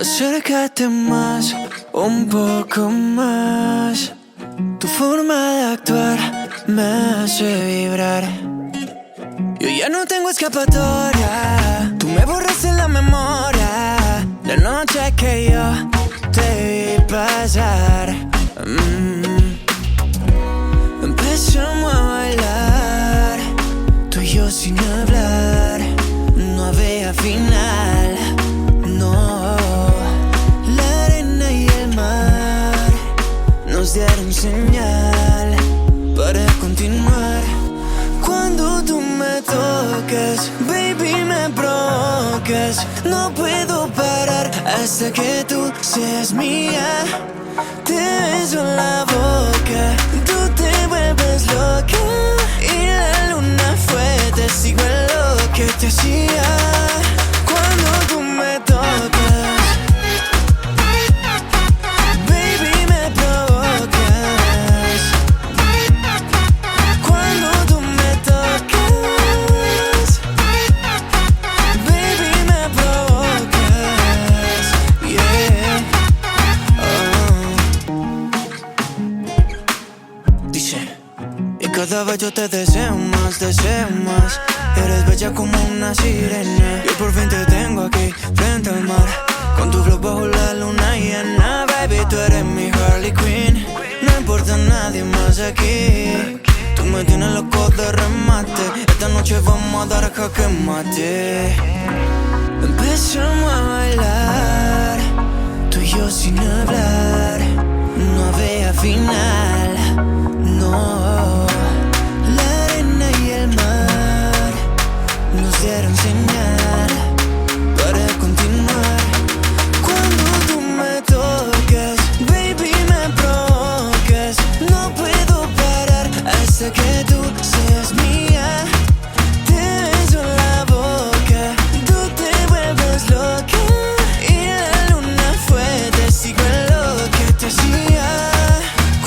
Acércate más, un poco más. Tu forma de actuar me hace vibrar. Yo ya no tengo escapatoria. Tú me borraste la memoria. La noche que yo te vi pasar. Empezamos a bailar, tú y yo sin hablar. No había final, no. La arena y el mar nos dieron señal para continuar. Cuando tú me tocas, baby, me provocas. No puedo parar hasta que tú seas mía. Te beso en la boca, tú te vuelves loca. Y la luna fue testigo de lo que te hacía. Cuando tú me tocas, baby, me provocas. Cuando tú me tocas, baby, me provocas. Yeah. Dice, y cada vez yo te deseo más, deseo más. Eres bella como una sirena. Yo por fin te tengo aquí, frente al mar, con tu flow bajo la luna llena. Baby, tú eres mi Harley Quinn. No importa nadie más aquí. Tú me tienes loco de remate. Esta noche vamos a dar jaque mate. Empezamos a bailar, tú y yo sin hablar. No había final, no. La arena y el mar nos dieron señal para continuar. Cuando tú me tocas, baby, me provocas. No puedo parar hasta que tú seas mía. Te beso en la boca, tú te vuelves loca. Y la luna fue testigo de lo que te hacía.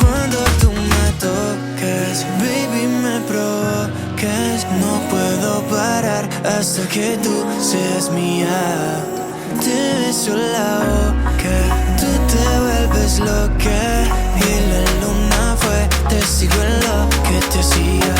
Cuando tú me tocas, baby, me provocas. No puedo parar hasta que tú seas mía. Te beso en la boca, tú te vuelves loca. Y la luna fue testigo de lo que te hacía.